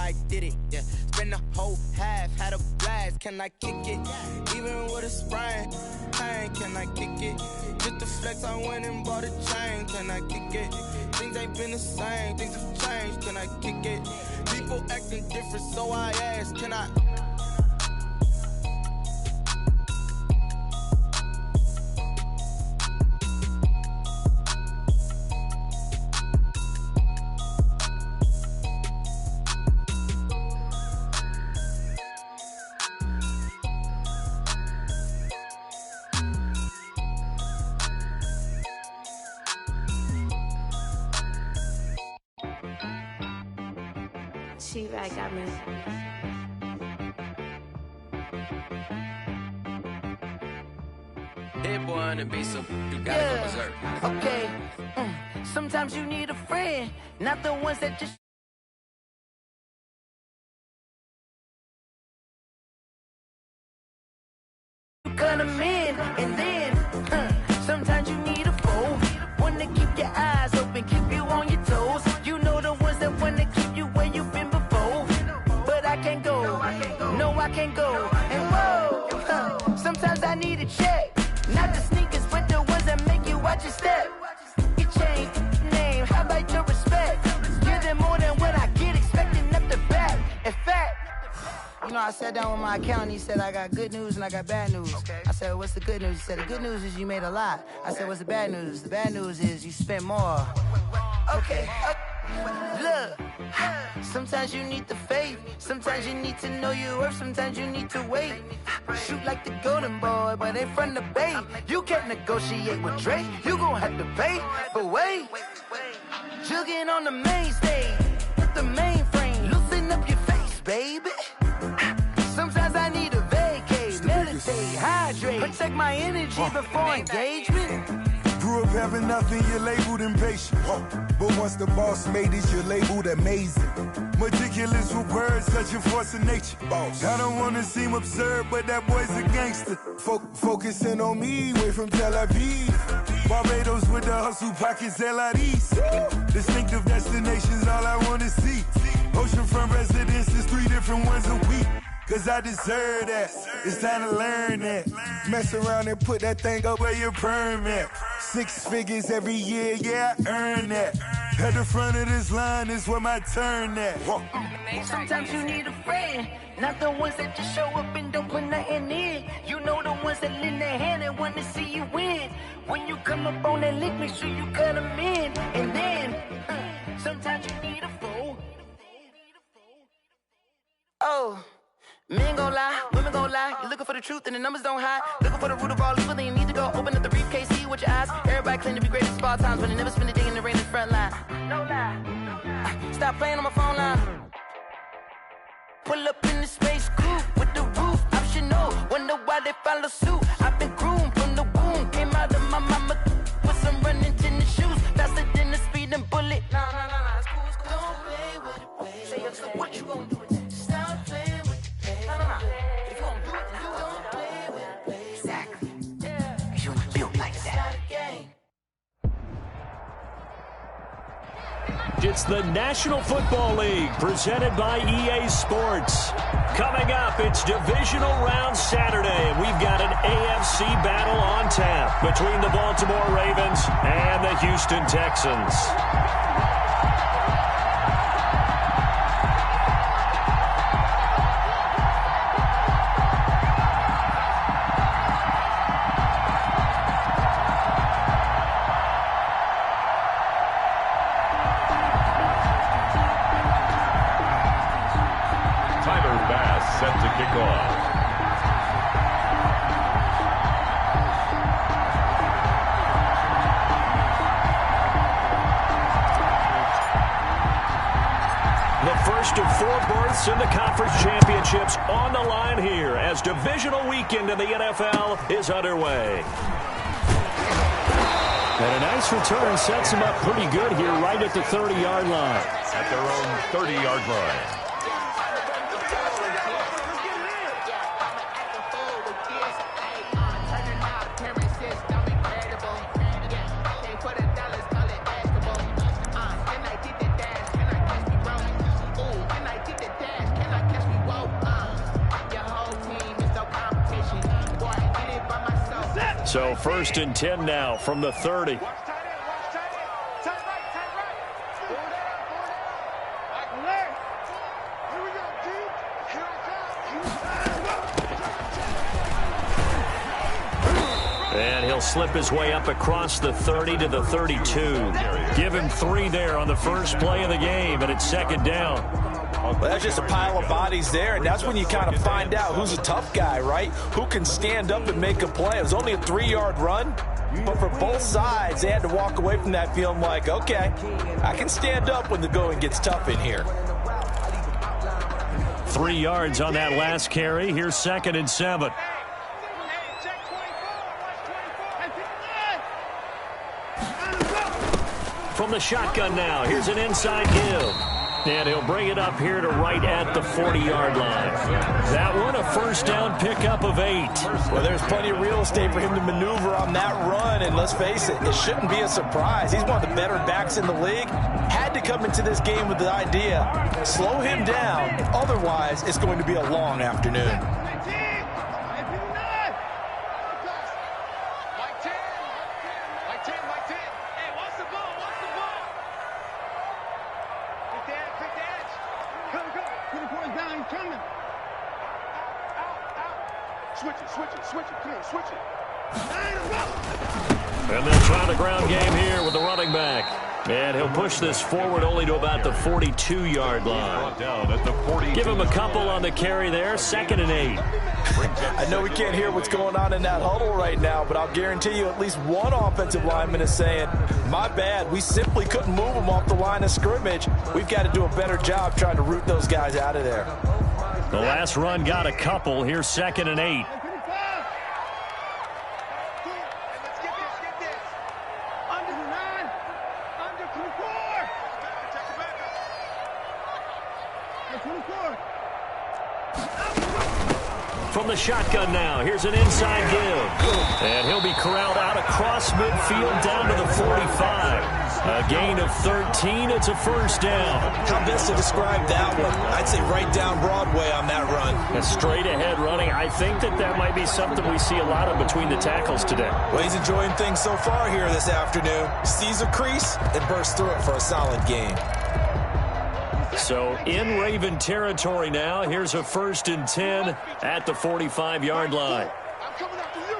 I did it. Yeah, spend the whole half, had a blast. Can I kick it? Even with a sprain, pain, can I kick it? Just the flex, I went and bought a chain. Can I kick it? Things ain't been the same, things have changed. Can I kick it? People acting different, so I ask, can I? She-Rag got me. Hit one and be some, you gotta go berserk. Okay. Sometimes you need a friend, not the ones that just gonna mend. And then sometimes you need a foe, one to keep your eyes open, keep you on your toes. You know the ones that wanna keep you where you've been before. But I can't go, no I can't go. And whoa, sometimes I need a check, not the sneakers but the ones that make you watch your step. You change name, how about your respect? Give them more than what I get, expecting up the back. In fact, you know, I sat down with my accountant, he said, I got good news and I got bad news. Okay. I said, what's the good news? He said, the good news is you made a lot. I said, what's the bad news? The bad news is you spent more. Okay. Look, sometimes you need the faith, sometimes you need to know your worth, sometimes you need to wait. Shoot like the golden boy, but ain't from the bay. You can't negotiate with Drake, you gon' have to pay. But wait, jugging on the main stage, with the mainframe, loosen up your face, baby. Sometimes I need a vacate, meditate, hydrate, protect my energy before engagement. Grew up having nothing, you're labeled impatient. But once the boss made it, you're labeled amazing. Meticulous with words, such a force of nature. I don't wanna seem absurd, but that boy's a gangster. Focusing on me, way from Tel Aviv. Barbados with the hustle pockets, LIDs. Distinctive destinations, all I wanna see. Oceanfront residences, 3 different ones a week. Cause I deserve that, it's time to learn that. Mess around and put that thing up where your permit. 6 figures every year, yeah, I earn that. At the front of this line is where my turn at. Sometimes you need a friend, not the ones that just show up and don't put nothing in. You know the ones that lend their hand and want to see you win. When you come up on that lick, make sure you cut them in. And then, sometimes you need a foe. Oh. Men gon' lie, women gon' lie. You're looking for the truth and the numbers don't hide. Looking for the root of all evil, then you need to go open up the briefcase, see with your eyes. Everybody claim to be greatest of all times, but they never spend a day in the rain in the front line. No lie. Stop playing on my phone line. Pull up in the space coupe with the roof optional. Wonder why they follow suit. I've been groomed from the womb. Came out of my mama with some running tennis shoes. Faster than the speeding bullet. No, it's cool, it's cool. Don't play with it, play. Say so what you gon' do with it? Stop playing with it. If you gon' do it, then don't play with it, play. Exactly. Cause you ain't built like that. It's the National Football League presented by EA Sports. Coming up, it's Divisional Round Saturday. We've got an AFC battle on tap between the Baltimore Ravens and the Houston Texans. Set to kick off. The first of 4 berths in the conference championships on the line here as divisional weekend in the NFL is underway. And a nice return sets them up pretty good here right at the 30-yard line. At their own 30-yard line. So 1st and 10 now from the 30. And he'll slip his way up across the 30 to the 32. Give him 3 there on the first play of the game, and it's 2nd down. Well, that's just a pile of bodies there, and that's when you kind of find out who's a tough guy, right? Who can stand up and make a play. It was only a 3-yard run, but for both sides, they had to walk away from that feeling like, okay, I can stand up when the going gets tough in here. 3 yards on that last carry. Here's 2nd and 7. From the shotgun now, here's an inside give. And he'll bring it up here to right at the 40-yard line. That one, a 1st down pickup of 8. Well, there's plenty of real estate for him to maneuver on that run, and let's face it, it shouldn't be a surprise. He's one of the better backs in the league. Had to come into this game with the idea, slow him down, otherwise it's going to be a long afternoon. And they'll try the ground game here with the running back. And he'll push this forward only to about the 42-yard line. Down at the 42. Give him a couple on the carry there. 2nd and 8. I know we can't hear what's going on in that huddle right now, but I'll guarantee you at least one offensive lineman is saying, my bad, we simply couldn't move them off the line of scrimmage. We've got to do a better job trying to root those guys out of there. The last run got a couple. Here's 2nd and 8. From the shotgun now, here's an inside give. And he'll be corralled out across midfield down to the 45. A gain of 13, it's a 1st down. How best to describe that one? I'd say right down Broadway on that run. A straight ahead running. I think that might be something we see a lot of between the tackles today. Well, he's enjoying things so far here this afternoon. Sees a crease and bursts through it for a solid gain. So in Raven territory now. Here's a 1st and 10 at the 45-yard line. I'm coming after you.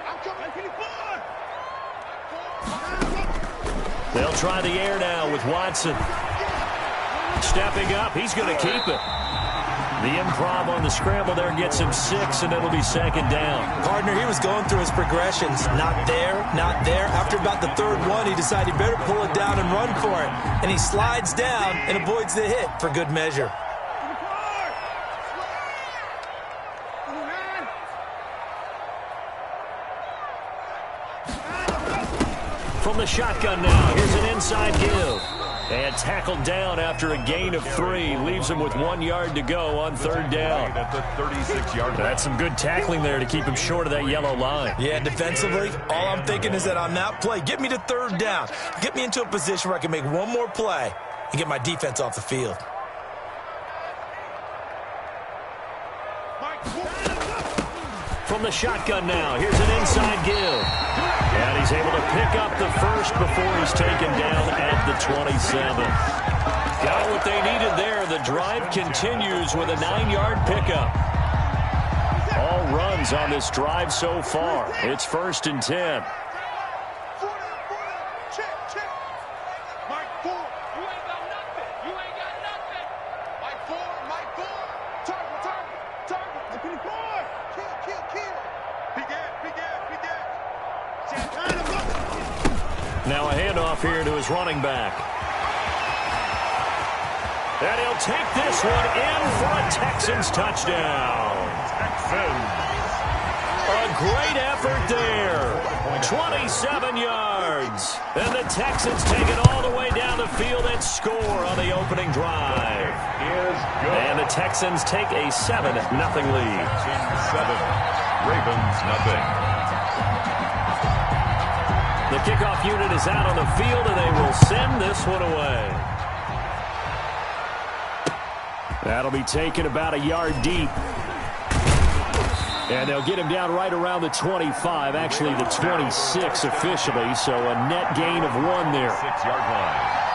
I'm coming after you. They'll try the air now with Watson. Stepping up, he's going to keep it. The improv on the scramble there gets him 6, and it'll be 2nd down. Partner, he was going through his progressions. Not there, not there. After about the 3rd one, he decided he better pull it down and run for it. And he slides down and avoids the hit for good measure. From the shotgun now, here's an inside give. And tackled down after a gain of 3. Leaves him with 1 yard to go on 3rd down. At the 36-yard line. That's some good tackling there to keep him short of that yellow line. Yeah, defensively, all I'm thinking is that on that play, get me to 3rd down. Get me into a position where I can make one more play and get my defense off the field. From the shotgun now, here's an inside give. And he's able to pick up the 1st before he's taken down at the 27. Got what they needed there. The drive continues with a 9-yard pickup. All runs on this drive so far. It's 1st and 10. Now a handoff here to his running back. And he'll take this one in for a Texans touchdown. A great effort there. 27 yards. And the Texans take it all the way down the field and score on the opening drive. And the Texans take a 7-0 lead. 7, Ravens nothing. The kickoff unit is out on the field, and they will send this one away. That'll be taken about a yard deep. And they'll get him down right around the 25, actually the 26 officially, so a net gain of 1 there. 6-yard line.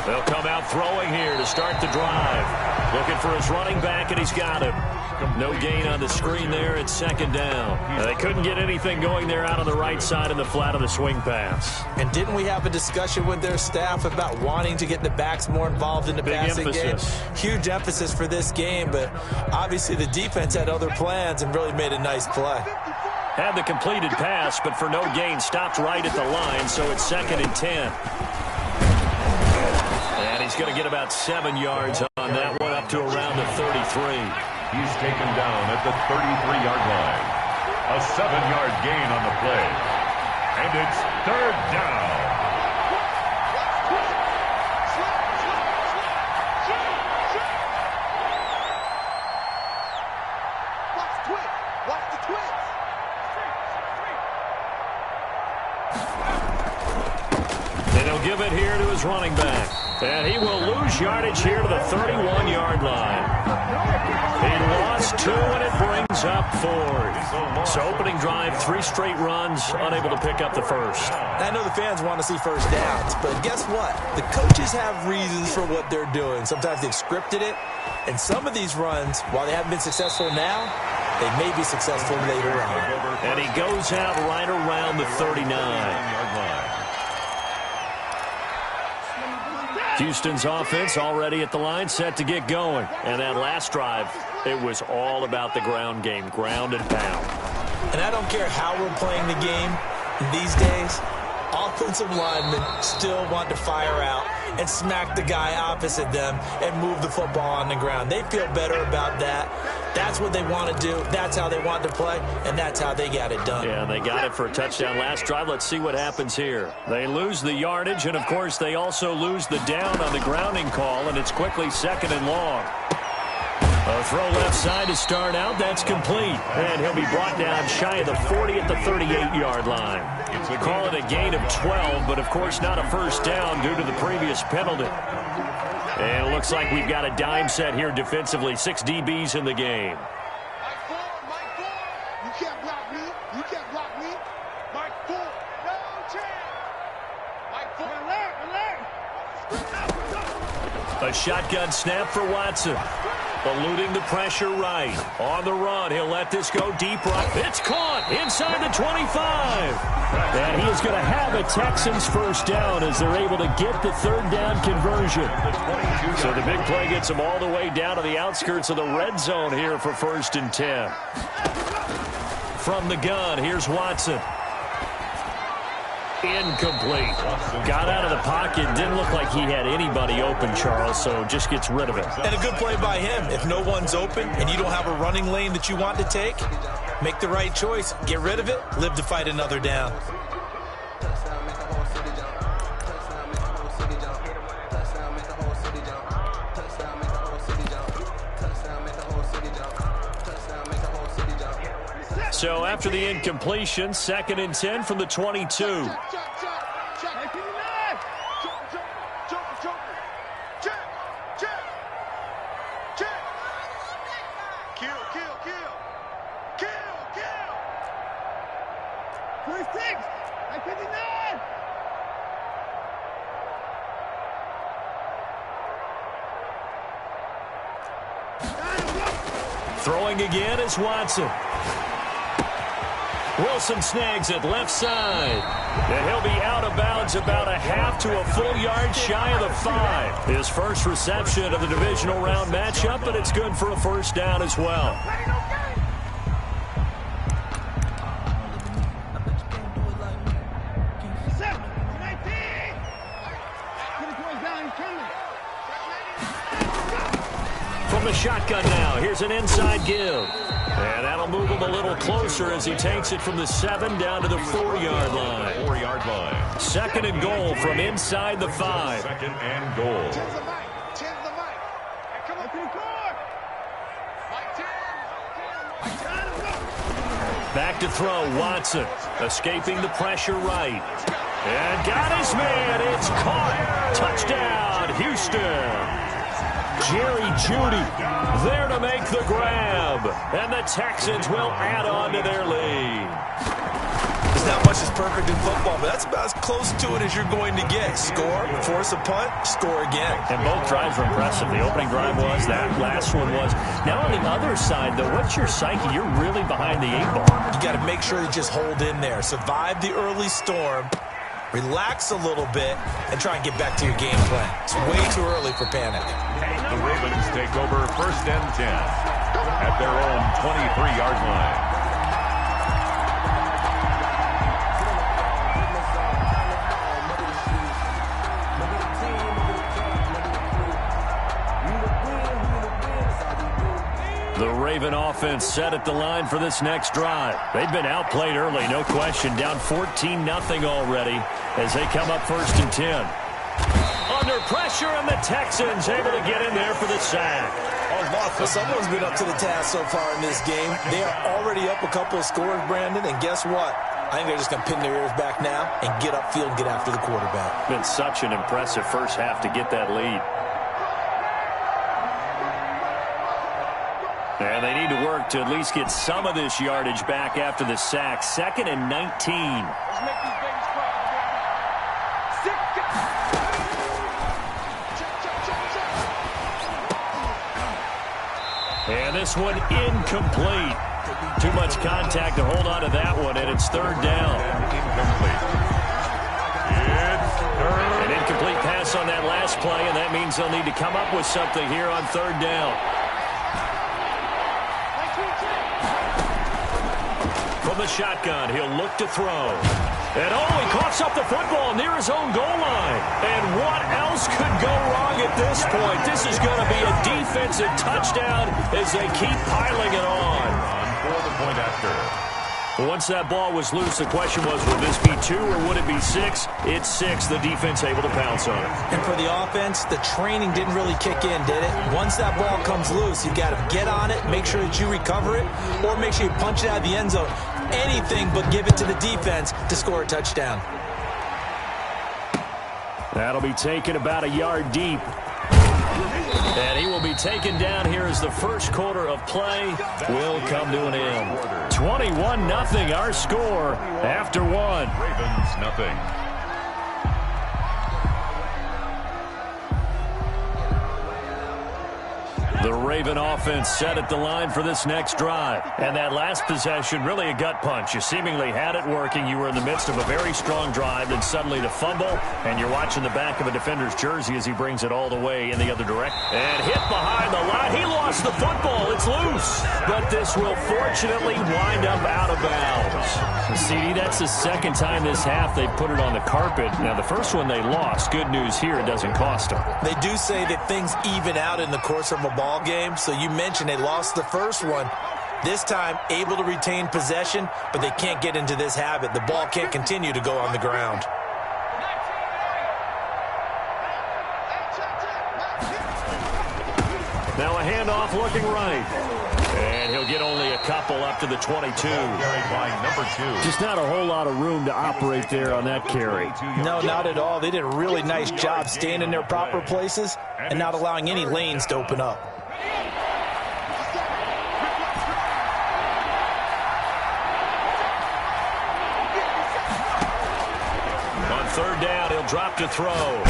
They'll come out throwing here to start the drive. Looking for his running back, and he's got him. No gain on the screen there. It's 2nd down. They couldn't get anything going there out on the right side in the flat of the swing pass. And didn't we have a discussion with their staff about wanting to get the backs more involved in the passing game? Huge emphasis for this game, but obviously the defense had other plans and really made a nice play. Had the completed pass, but for no gain, stopped right at the line, so it's 2nd and 10. And he's going to get about 7 yards on that one, up to around the 33. He's taken down at the 33-yard line. A 7-yard gain on the play. And it's 3rd down. Watch the twist. And he'll give it here to his running back. And he will lose yardage here to the 31-yard line. He lost 2, and it brings up 4th. So opening drive, 3 straight runs, unable to pick up the first. I know the fans want to see first downs, but guess what? The coaches have reasons for what they're doing. Sometimes they've scripted it, and some of these runs, while they haven't been successful now, they may be successful later on. And he goes out right around the 39. Houston's offense already at the line, set to get going. And that last drive, it was all about the ground game, ground and pound. And I don't care how we're playing the game these days, offensive linemen still want to fire out and smack the guy opposite them and move the football on the ground. They feel better about that. That's what they want to do. That's how they want to play, and that's how they got it done. Yeah, they got it for a touchdown last drive. Let's see what happens here. They lose the yardage, and, of course, they also lose the down on the grounding call, and it's quickly 2nd and long. A throw left side to start out. That's complete. And he'll be brought down shy of the 40 at the 38-yard line. Call it a gain of 12, but, of course, not a first down due to the previous penalty. And it looks like we've got a dime set here defensively. 6 DBs in the game. Mike 4. You can't block me. You can't block me. Mike 4. No chance. Mike 4. A shotgun snap for Watson. Eluding the pressure right. On the run, he'll let this go deep right. It's caught inside the 25. And he is going to have a Texans first down as they're able to get the 3rd down conversion. So the big play gets them all the way down to the outskirts of the red zone here for 1st and 10. From the gun, here's Watson. Incomplete. Got out of the pocket. Didn't look like he had anybody open, Charles, so just gets rid of it. And a good play by him. If no one's open and you don't have a running lane that you want to take, make the right choice. Get rid of it. Live to fight another down. So after the incompletion, 2nd and 10 from the 22. Throwing again is Watson. Wilson snags it left side. And he'll be out of bounds about a half to a full yard shy of the 5. His first reception of the divisional round matchup, but it's good for a first down as well. From the shotgun now, here's an inside give. And that'll move him a little closer as he takes it from the 7 down to the 4-yard line. 4-yard line. 2nd and goal from inside the 5. 2nd and goal. Back to throw, Watson. Escaping the pressure right. And got his man. It's caught. Touchdown, Houston. Jerry Jeudy there to make the grab. And the Texans will add on to their lead. There's not much that's perfect in football, but that's about as close to it as you're going to get. Score, force a punt, score again. And both drives were impressive. The opening drive was, that last one was. Now on the other side, though, what's your psyche? You're really behind the 8 ball. You got to make sure you just hold in there. Survive the early storm. Relax a little bit and try and get back to your game plan. It's way too early for panic. The Ravens take over 1st and 10 at their own 23-yard line. The Raven offense set at the line for this next drive. They've been outplayed early, no question. Down 14-0 already as they come up 1st and 10. Under pressure, and the Texans able to get in there for the sack. Well, someone's been up to the task so far in this game. They are already up a couple of scores, Brandon, and guess what? I think they're just going to pin their ears back now and get upfield and get after the quarterback. Been such an impressive first half to get that lead. And they need to work to at least get some of this yardage back after the sack. 2nd and 19. Let's make these babies cry. And this one incomplete. Too much contact to hold on to that one, and it's 3rd down. Incomplete. It's 3rd. An incomplete pass on that last play, and that means they'll need to come up with something here on 3rd down. From the shotgun, he'll look to throw. And he coughs up the football near his own goal line. And what else could go wrong at this point? This is going to be a defensive touchdown as they keep piling it on. For the point after. But once that ball was loose, the question was, would this be 2 or would it be 6? It's 6. The defense able to pounce on it. And for the offense, the training didn't really kick in, did it? Once that ball comes loose, you've got to get on it, make sure that you recover it, or make sure you punch it out of the end zone. Anything but give it to the defense to score a touchdown. That'll be taken about a yard deep. And he will be taken down here as the first quarter of play will come to an end. 21-0 our score after 1. Ravens nothing. The Raven offense set at the line for this next drive. And that last possession, really a gut punch. You seemingly had it working. You were in the midst of a very strong drive, and suddenly the fumble, and you're watching the back of a defender's jersey as he brings it all the way in the other direction. And hit behind the line. He lost the football. It's loose. But this will fortunately wind up out of bounds. CD, that's the second time this half they put it on the carpet. Now, the first one they lost. Good news here, it doesn't cost them. They do say that things even out in the course of a ball game. So you mentioned they lost the first one. This time, able to retain possession, but they can't get into this habit. The ball can't continue to go on the ground. Now a handoff looking right. And he'll get only a couple up to the 22. Carried by number 2. Just not a whole lot of room to operate there on that carry. No, not at all. They did a really nice job staying in their proper places and not allowing any lanes to open up. On 3rd down, he'll drop to throw.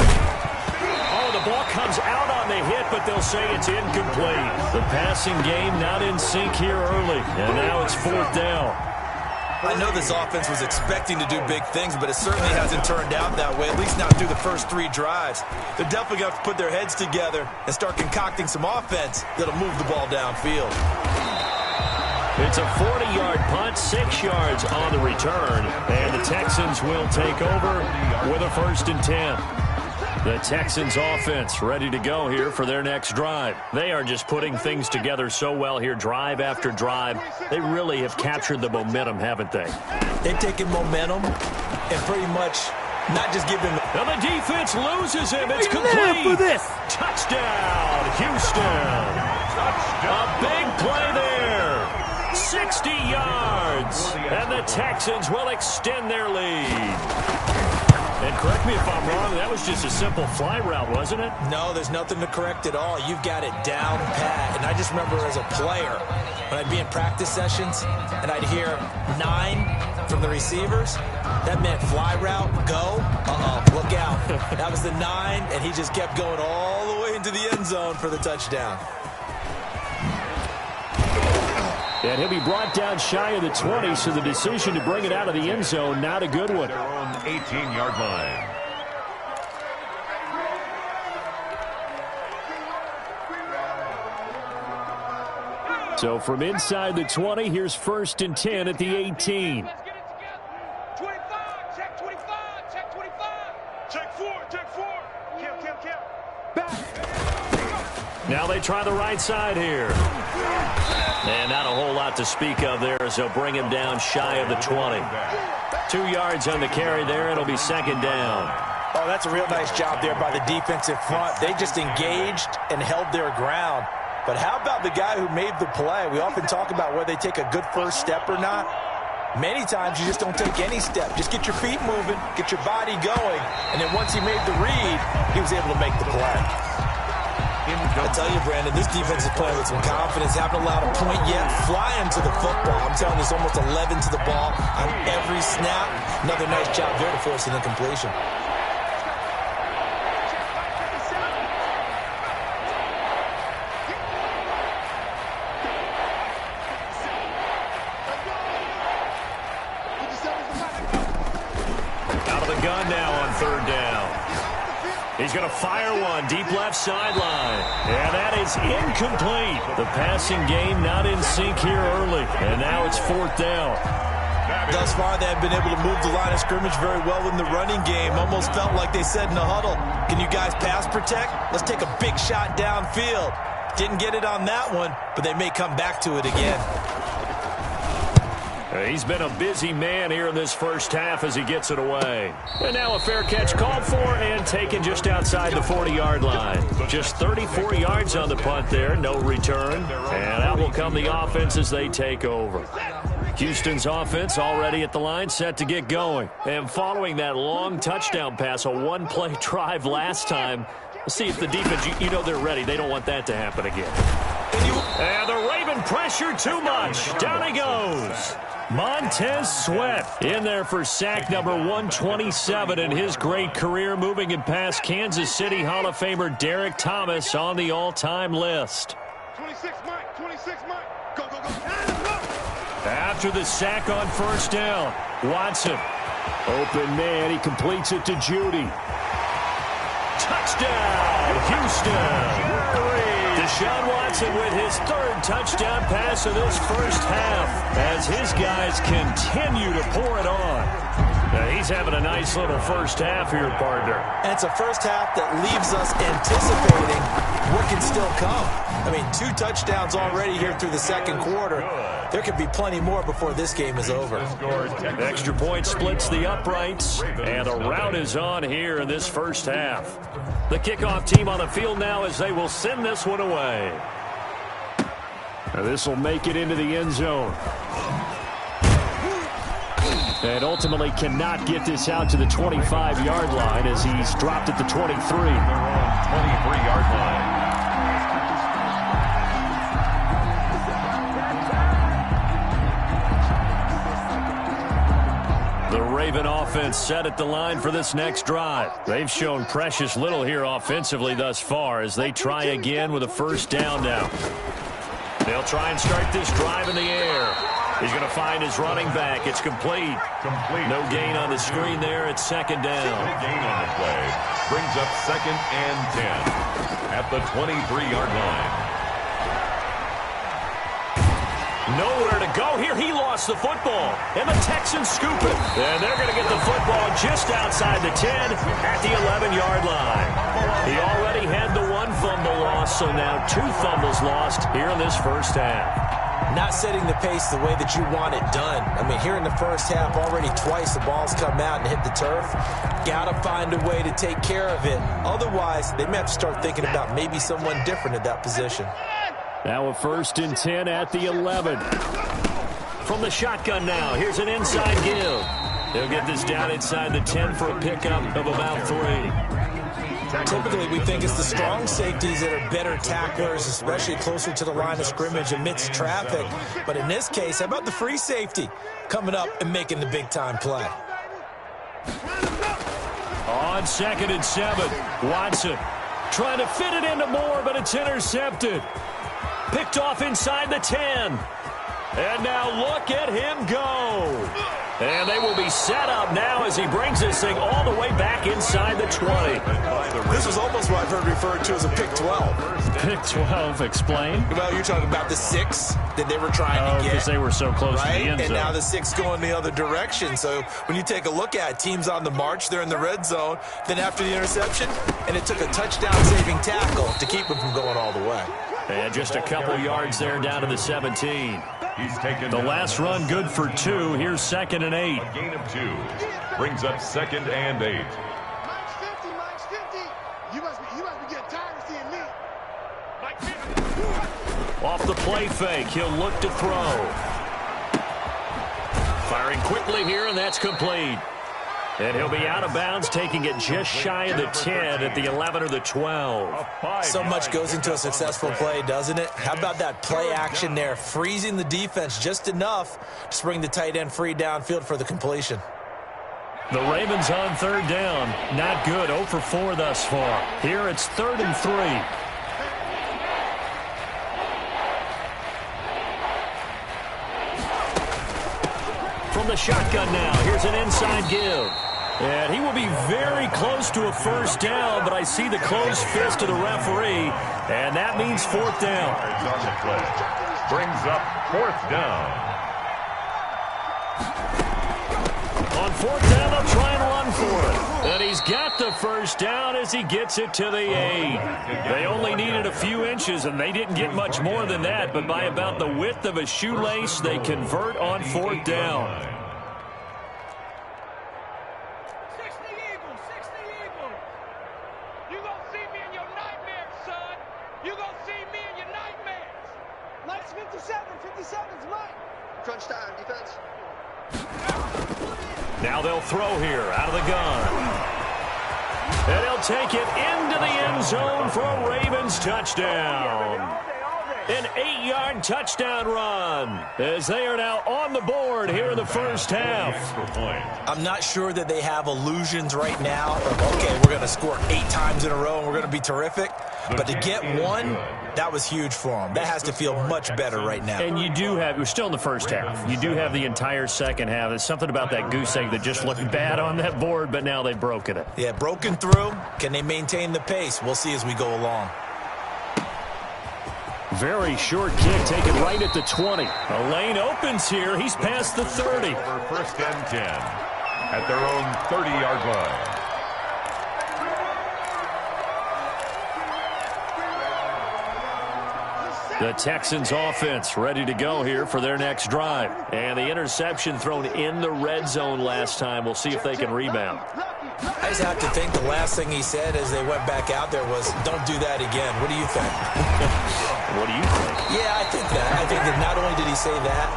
Oh, the ball comes out on the hit, but they'll say it's incomplete. The passing game not in sync here early, and now it's 4th down. I know this offense was expecting to do big things, but it certainly hasn't turned out that way, at least not through the first 3 drives. They're definitely going to have to put their heads together and start concocting some offense that'll move the ball downfield. It's a 40-yard punt, 6 yards on the return, and the Texans will take over with a 1st and 10. The Texans offense ready to go here for their next drive. They are just putting things together so well here, drive after drive. They really have captured the momentum, haven't they? They've taken momentum and pretty much not just given them. Now the defense loses him. It's complete. For this. Touchdown, Houston. Touchdown. A big play there. 60 yards. And the Texans will extend their lead. And correct me if I'm wrong, that was just a simple fly route, wasn't it? No, there's nothing to correct at all. You've got it down pat. And I just remember as a player, when I'd be in practice sessions, and I'd hear 9 from the receivers, that meant fly route, go, look out. That was the 9, and he just kept going all the way into the end zone for the touchdown. And he'll be brought down shy of the 20, so the decision to bring it out of the end zone, not a good one. Their own 18-yard line. So from inside the 20, here's 1st and 10 at the 18. 25, check 25, check 25. Check 4, check 4. Count. Back. Now they try the right side here. And not a whole lot to speak of there as they'll bring him down shy of the 20. 2 yards on the carry there. It'll be 2nd down. Oh, that's a real nice job there by the defensive front. They just engaged and held their ground. But how about the guy who made the play? We often talk about whether they take a good first step or not. Many times you just don't take any step. Just get your feet moving, get your body going, and then once he made the read, he was able to make the play. I tell you, Brandon, this defense is playing with some confidence. Haven't allowed a point yet. Flying to the football. I'm telling you, it's almost 11 to the ball on every snap. Another nice job there to force an incompletion. Out of the gun now on 3rd down. He's going to fire one deep left sideline. And that is incomplete. The passing game not in sync here early. And now it's 4th down. Thus far, they have been able to move the line of scrimmage very well in the running game. Almost felt like they said in the huddle, can you guys pass protect? Let's take a big shot downfield. Didn't get it on that one, but they may come back to it again. He's been a busy man here in this first half as he gets it away. And now a fair catch called for and taken just outside the 40-yard line. Just 34 yards on the punt there, no return. And out will come the offense as they take over. Houston's offense already at the line, set to get going. And following that long touchdown pass, a one-play drive last time, let's see if the defense, you know they're ready. They don't want that to happen again. And the Raven pressure too much. Down he goes. Montez Sweat in there for sack number 127 in his great career, moving it past Kansas City Hall of Famer Derek Thomas on the all-time list. 26 Mike, 26 Mike. Go, go, go. After the sack on 1st down, Watson. Open man, he completes it to Judy. Touchdown, Houston. Deshaun Watson with his 3rd touchdown pass of this first half as his guys continue to pour it on. Now he's having a nice little first half here, partner. And it's a first half that leaves us anticipating what can still come. I mean, 2 touchdowns already here through the 2nd quarter. There could be plenty more before this game is over. Extra point splits the uprights, and a rout is on here in this first half. The kickoff team on the field now as they will send this one away. Now this will make it into the end zone. And ultimately cannot get this out to the 25-yard line as he's dropped at the 23. 23-yard line. The Raven offense set at the line for this next drive. They've shown precious little here offensively thus far as they try again with a first down now. They'll try and start this drive in the air. He's going to find his running back. It's complete. No gain on the screen there. It's second down. No gain on the play. Brings up 2nd and 10 at the 23-yard line. Nowhere to go here. He lost the football. And the Texans scoop it. And they're going to get the football just outside the 10 at the 11-yard line. He already had the 1 fumble loss, so now 2 fumbles lost here in this first half. Not setting the pace the way that you want it done. I mean, here in the first half, already twice the ball's come out and hit the turf. Got to find a way to take care of it. Otherwise, they may have to start thinking about maybe someone different at that position. Now a 1st and 10 at the 11. From the shotgun now, here's an inside give. They'll get this down inside the 10 for a pickup of about 3. Typically, we think it's the strong safeties that are better tacklers, especially closer to the line of scrimmage amidst traffic. But in this case, how about the free safety coming up and making the big-time play? On 2nd and 7, Watson trying to fit it into Moore, but it's intercepted. Picked off inside the 10. And now look at him go. And they will be set up now as he brings this thing all the way back inside the 20. This was almost what I've heard referred to as a pick 12. Pick 12, explain. Well, you're talking about the 6 that they were trying to get. Because they were so close to the end zone. And now the 6 going the other direction. So when you take a look at it, teams on the march, they're in the red zone. Then after the interception, and it took a touchdown-saving tackle to keep them from going all the way. And just a couple yards there down to the 17. He's taken the last run good for 2. Here's 2nd and 8. A gain of 2. Brings up 2nd and 8. Mike's 50, Mike's 50. You must be getting tired of seeing me. Mike 50. Off the play fake, he'll look to throw. Firing quickly here, and that's complete. And he'll be out of bounds, taking it just shy of the 10 at the 11 or the 12. So much goes into a successful play, doesn't it? How about that play action there, freezing the defense just enough to bring the tight end free downfield for the completion. The Ravens on 3rd down. Not good, 0 for 4 thus far. Here it's 3rd and 3. From the shotgun now, here's an inside give. And he will be very close to a first down, but I see the closed fist of the referee, and that means 4th down. On the play. Brings up 4th down. On 4th down, they'll try and run for it. And he's got the first down as he gets it to the 8. They only needed a few inches, and they didn't get much more than that, but by about the width of a shoelace, they convert on 4th down. Now they'll throw here out of the gun. And he'll take it into the end zone for a Ravens touchdown. An 8-yard touchdown run as they are now on the board here in the first half. I'm not sure that they have illusions right now of, okay, we're going to score 8 times in a row and we're going to be terrific. But to get 1, that was huge for them. That has to feel much better right now. And you do have, we're still in the first half. You do have the entire second half. There's something about that goose egg that just looked bad on that board, but now they've broken it. Yeah, broken through. Can they maintain the pace? We'll see as we go along. Very short kick taken right at the 20. A lane opens here. He's past the 30. For 1st and 10 at their own 30-yard line. The Texans offense ready to go here for their next drive. And the interception thrown in the red zone last time. We'll see if they can rebound. I just have to think the last thing he said as they went back out there was, don't do that again. What do you think? What do you think? Yeah, I think that. I think that not only did he say that,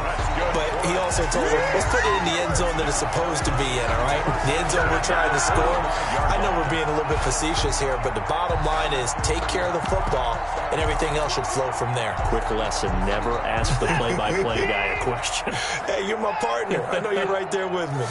but he also told them, let's put it in the end zone that it's supposed to be in, all right? The end zone we're trying to score. I know we're being a little bit facetious here, but the bottom line is take care of the football, and everything else should flow from there. Quick lesson, never ask the play-by-play guy a question. Hey, you're my partner. I know you're right there with me.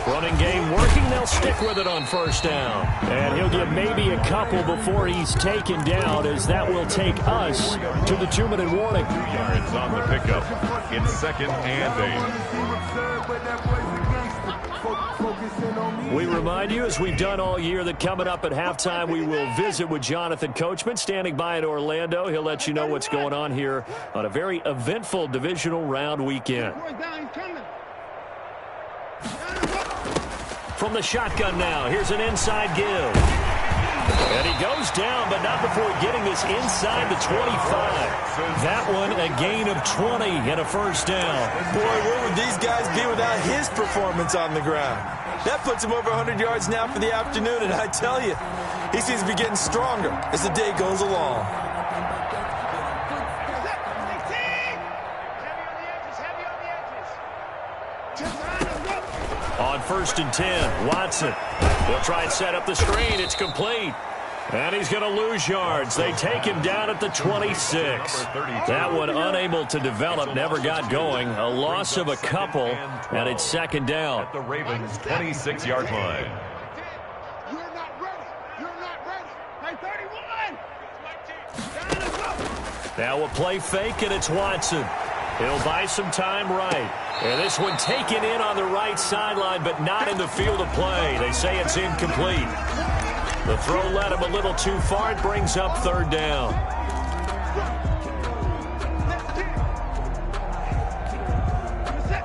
Running game working. They'll stick with it on first down. And he'll get maybe a couple before he's taken down, as that will take us to the 2-minute warning. 2 yards on the pickup. It's 2nd and 8. We remind you, as we've done all year, that coming up at halftime, we will visit with Jonathan Coachman, standing by in Orlando. He'll let you know what's going on here on a very eventful divisional round weekend. From the shotgun now, here's an inside give. And he goes down, but not before getting this inside the 25. That one, a gain of 20 and a first down. Boy, where would these guys be without his performance on the ground? That puts him over 100 yards now for the afternoon, and I tell you, he seems to be getting stronger as the day goes along. On 1st and 10, Watson. They'll try and set up the screen. It's complete. And he's going to lose yards. They take him down at the 26. That one unable to develop, never got going. A loss of a couple, and it's 2nd down. At the Ravens' 26-yard line. You're not ready. You're not ready. Hey, 31. Now a play fake, and it's Watson. He'll buy some time right. And this one taken in on the right sideline, but not in the field of play. They say it's incomplete. The throw led him a little too far. It brings up 3rd down.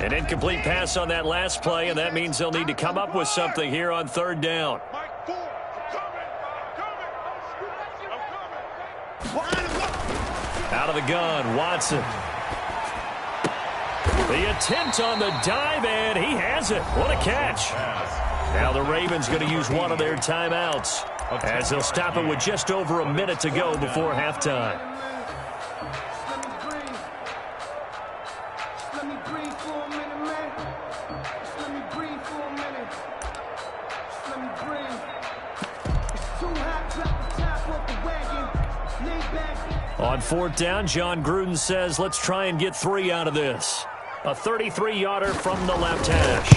An incomplete pass on that last play, and that means they'll need to come up with something here on 3rd down. Out of the gun, Watson. The attempt on the dive, and he has it. What a catch. Now the Ravens going to use one of their timeouts, as they'll stop it with just over a minute to go before halftime. On 4th down, John Gruden says, let's try and get 3 out of this. A 33-yarder from the left hash.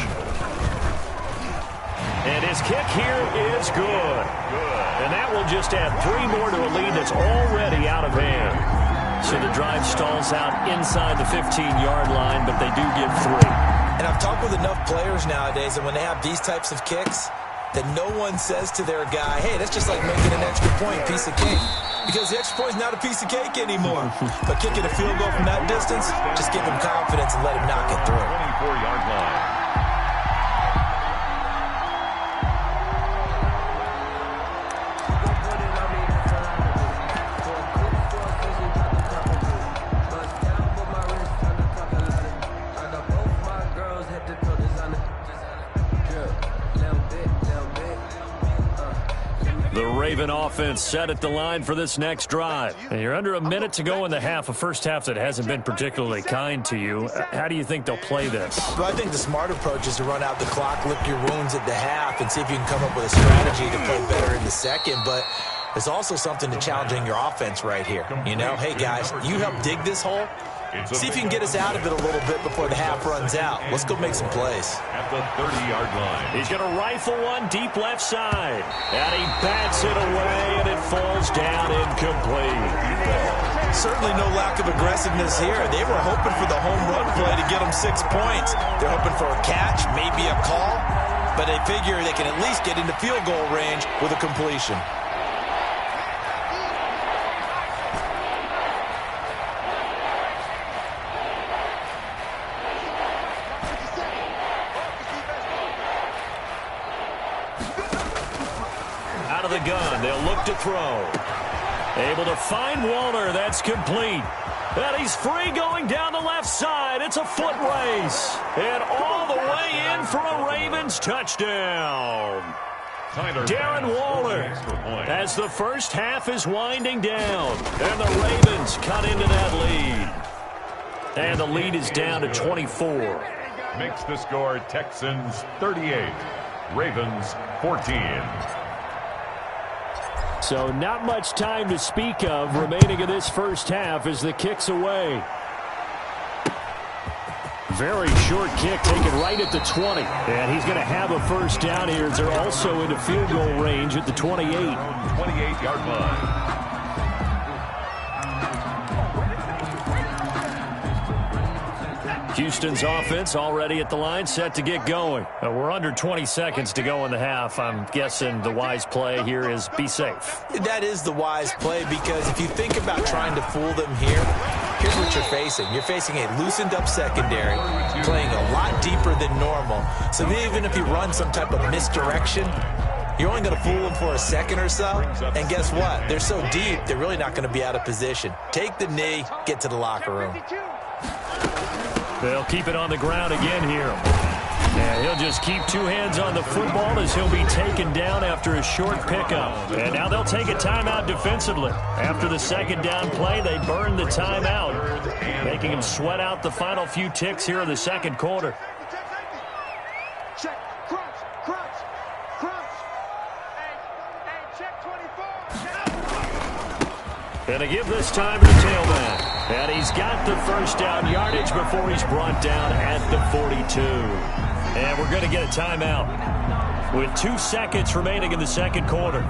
And his kick here is good. And that will just add 3 more to a lead that's already out of hand. So the drive stalls out inside the 15-yard line, but they do give 3. And I've talked with enough players nowadays that when they have these types of kicks, that no one says to their guy, hey, that's just like making an extra point, piece of cake. Because the extra point is not a piece of cake anymore. But kicking a field goal from that distance, just give him confidence and let him knock it through. 24-yard line. Raven offense set at the line for this next drive. And you're under a minute to go in the half, a first half that hasn't been particularly kind to you. How do you think they'll play this? Well, I think the smart approach is to run out the clock, lick your wounds at the half, and see if you can come up with a strategy to play better in the second. But there's also something to challenging your offense right here. You know, hey, guys, you help dig this hole. See if you can get us out of it a little bit before the half runs out. Let's go make some plays. At the 30-yard line. He's going to rifle one deep left side. And he bats it away, and it falls down incomplete. Certainly no lack of aggressiveness here. They were hoping for the home run play to get them 6 points. They're hoping for a catch, maybe a call. But they figure they can at least get into field goal range with a completion. The gun, they'll look to throw. Able to find Waller. That's complete. And he's free going down the left side. It's a foot race. And all the way in for a Ravens touchdown. Darren Waller, as the first half is winding down. And the Ravens cut into that lead. And the lead is down to 24. Makes the score Texans 38, Ravens 14. So not much time to speak of remaining in this first half as the kick's away. very short kick taken right at the 20. And he's going to have a first down here as they're also into field goal range at the 28. 28-yard line. Houston's offense already at the line, set to get going. We're under 20 seconds to go in the half. I'm guessing the wise play here is be safe. That is the wise play, because if you think about trying to fool them here, here's what you're facing. You're facing a loosened up secondary, playing a lot deeper than normal. So even if you run some type of misdirection, you're only going to fool them for a second or so. And guess what? They're so deep, they're really not going to be out of position. Take the knee, get to the locker room. They'll keep it on the ground again here. And he'll just keep two hands on the football as he'll be taken down after a short pickup. And now they'll take a timeout defensively. After the second down play, they burn the timeout, making him sweat out the final few ticks here in the second quarter. Check, crunch, crunch, crunch. Hey, check 24. And to give this time to the tailback. And he's got the first down yardage before he's brought down at the 42. And we're going to get a timeout with 2 seconds remaining in the second quarter.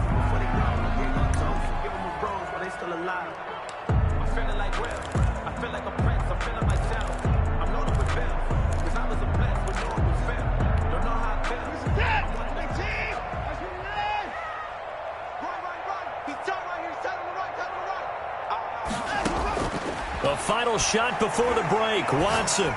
The final shot before the break, Watson.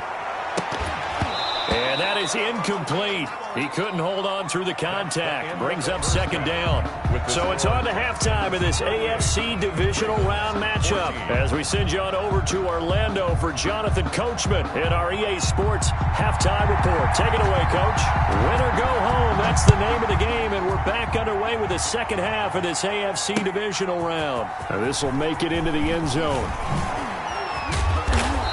And that is incomplete. He couldn't hold on through the contact. Brings up second down. So it's on to halftime in this AFC divisional round matchup as we send you on over to Orlando for Jonathan Coachman in our EA Sports halftime report. Take it away, Coach. Win or go home, that's the name of the game, and we're back underway with the second half of this AFC divisional round. This will make it into the end zone.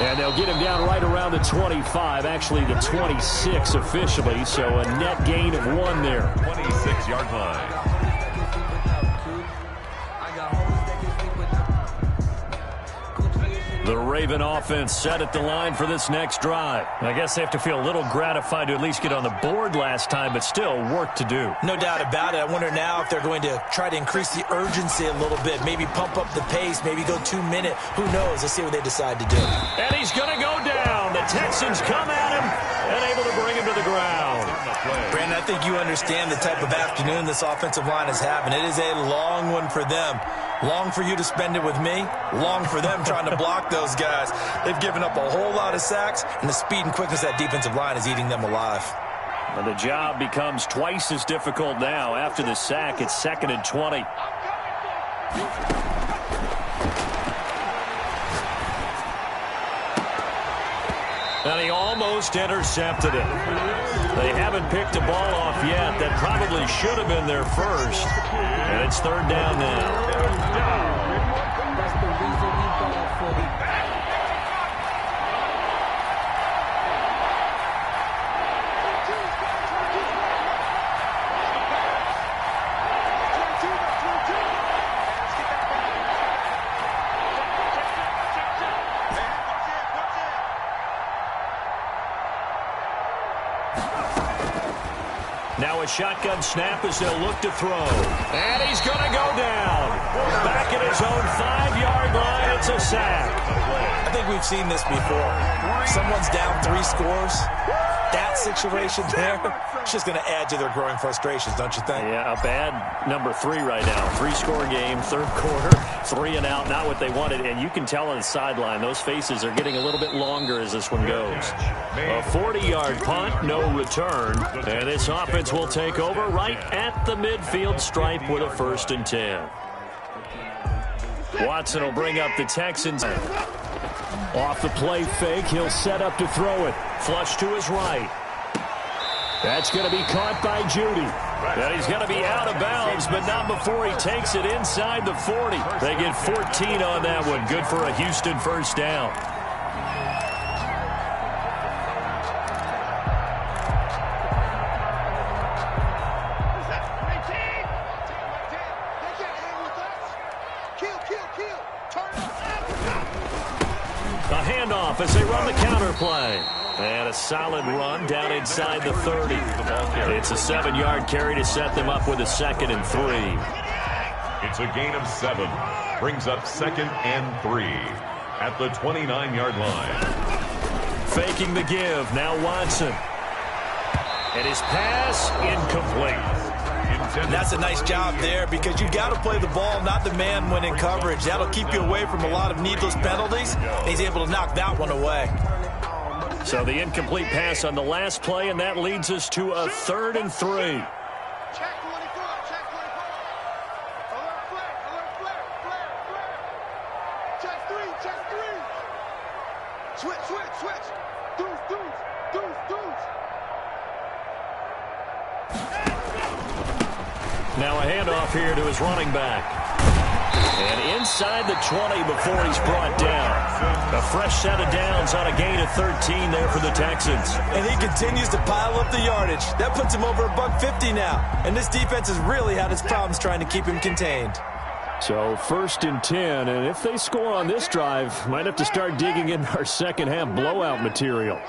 And they'll get him down right around the 25, actually the 26 officially, so a net gain of 1 there. 26-yard line. The Raven offense set at the line for this next drive. I guess they have to feel a little gratified to at least get on the board last time, but still work to do. No doubt about it. I wonder now if they're going to try to increase the urgency a little bit, maybe pump up the pace, maybe go 2 minute. Who knows? Let's see what they decide to do. And he's going to go down. The Texans come at him and able to bring him to the ground. Brandon, I think you understand the type of afternoon this offensive line is having. It is a long one for them. Long for you to spend it with me. Long for them trying to block those guys. They've given up a whole lot of sacks, and the speed and quickness of that defensive line is eating them alive. And the job becomes twice as difficult now. After the sack, it's 2nd and 20. And he almost intercepted it. They haven't picked a ball off yet. That probably should have been their first. And it's 3rd down now. Now a shotgun snap as they'll look to throw. And he's going to go down. Back at his own 5-yard line. It's a sack. I think we've seen this before. Someone's down 3 scores. That situation there, it's just going to add to their growing frustrations, don't you think? Yeah, a bad number 3 right now. 3-score game, 3rd quarter, 3 and out, not what they wanted. And you can tell on the sideline, those faces are getting a little bit longer as this one goes. A 40-yard punt, no return. And this offense will take over right at the midfield stripe with a 1st and 10. Watson will bring up the Texans. Off the play fake, he'll set up to throw it. Flush to his right. That's going to be caught by Judy. And he's going to be out of bounds, but not before he takes it inside the 40. They get 14 on that one. Good for a Houston first down. A handoff as they run the counter play. And a solid run down inside the 30. It's a 7-yard carry to set them up with a 2nd and 3. It's a gain of 7. Brings up 2nd and 3 at the 29-yard line. Faking the give. Now Watson. And his pass incomplete. And that's a nice job there because you got to play the ball, not the man when in coverage. That'll keep you away from a lot of needless penalties. He's able to knock that one away. So the incomplete pass on the last play, and that leads us to a 3rd and 3. Check 24, check 24. Alert flare, flare. Check 3, check 3. Switch. Deuce. Now a handoff here to his running back. And inside the 20 before he's brought down. A fresh set of downs on a gain of 13 there for the Texans. And he continues to pile up the yardage. That puts him over $150 now. And this defense has really had its problems trying to keep him contained. So 1st and 10, and if they score on this drive, might have to start digging in our second half blowout material.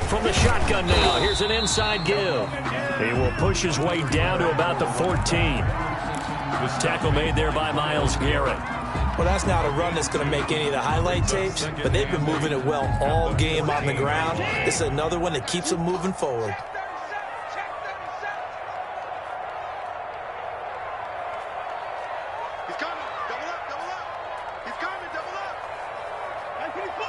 From the shotgun now, here's an inside give. He will push his way down to about the 14. Tackle made there by Myles Garrett. Well, that's not a run that's going to make any of the highlight tapes, but they've been moving it well all game on the ground. This is another one that keeps them moving forward. He's coming. Double up. He's coming. Double up. 954.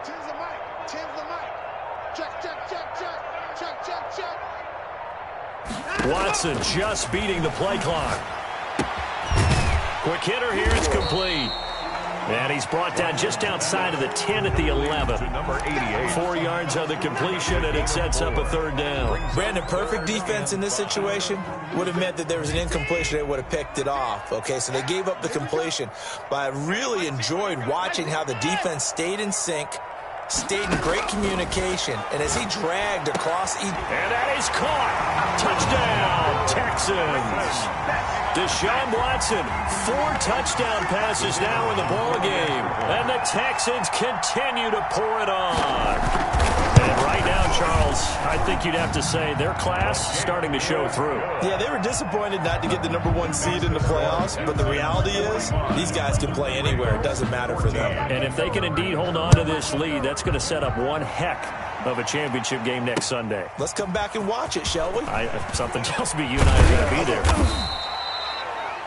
Tens the mic. Check. Watson just beating the play clock. Quick hitter here, it's complete. And he's brought down just outside of the 10 at the 11. Number 88. 4 yards on the completion, and it sets up a 3rd down. Brandon, perfect defense in this situation would have meant that there was an incompletion. They would have picked it off. Okay, so they gave up the completion. But I really enjoyed watching how the defense stayed in sync, stayed in great communication, and as he dragged across... And that is caught. Touchdown, Texans. Deshaun Watson, 4 touchdown passes now in the ballgame. And the Texans continue to pour it on. And right now, Charles, I think you'd have to say their class starting to show through. Yeah, they were disappointed not to get the #1 seed in the playoffs, but the reality is these guys can play anywhere. It doesn't matter for them. And if they can indeed hold on to this lead, that's going to set up one heck of a championship game next Sunday. Let's come back and watch it, shall we? Something tells me you and I are going to be there.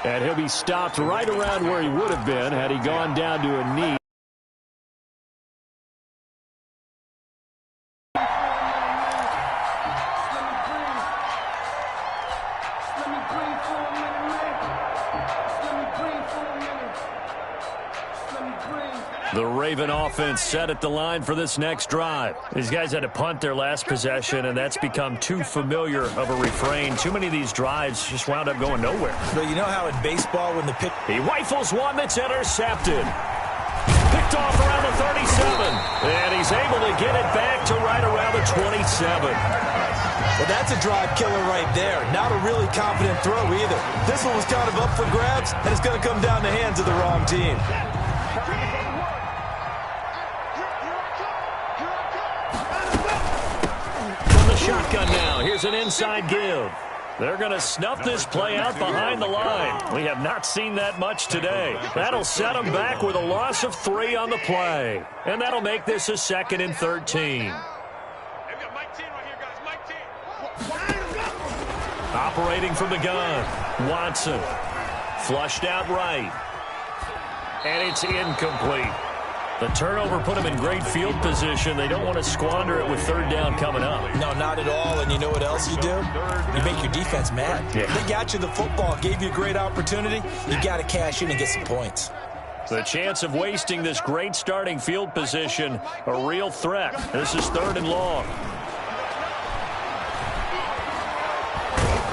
And he'll be stopped right around where he would have been had he gone down to a knee. The Raven offense set at the line for this next drive. These guys had to punt their last possession, and that's become too familiar of a refrain. Too many of these drives just wound up going nowhere. But you know how in baseball when the pick... He rifles one that's intercepted. Picked off around the 37. And he's able to get it back to right around the 27. Well, that's a drive killer right there. Not a really confident throw either. This one was kind of up for grabs, and it's going to come down the hands of the wrong team. Shotgun now. Here's an inside give. They're going to snuff this play out behind the line. We have not seen that much today. That'll set them back with a loss of 3 on the play. And that'll make this a 2nd and 13. Operating from the gun. Watson. Flushed out right. And it's incomplete. The turnover put them in great field position. They don't want to squander it with 3rd down coming up. No, not at all. And you know what else you do? You make your defense mad. Yeah. They got you the football, gave you a great opportunity. You got to cash in and get some points. The chance of wasting this great starting field position, a real threat. This is 3rd and long.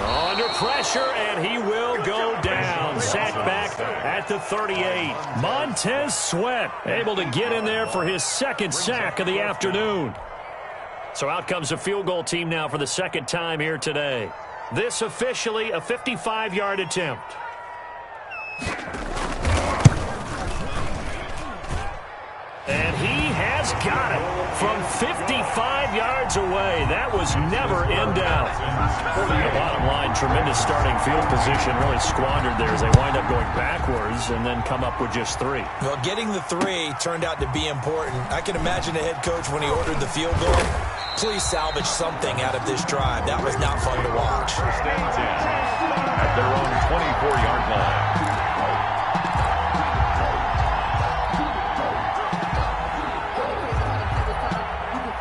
Under pressure, and he will go down. Sacked back at the 38. Montez Sweat able to get in there for his 2nd sack of the afternoon. So out comes a field goal team now for the 2nd time here today. This officially a 55-yard attempt. And he has got it from 55 yards away. That was never in doubt. The bottom line, tremendous starting field position, really squandered there as they wind up going backwards and then come up with just 3. Well, getting the 3 turned out to be important. I can imagine the head coach when he ordered the field goal. Please salvage something out of this drive. That was not fun to watch. First and 10 at their own 24-yard line.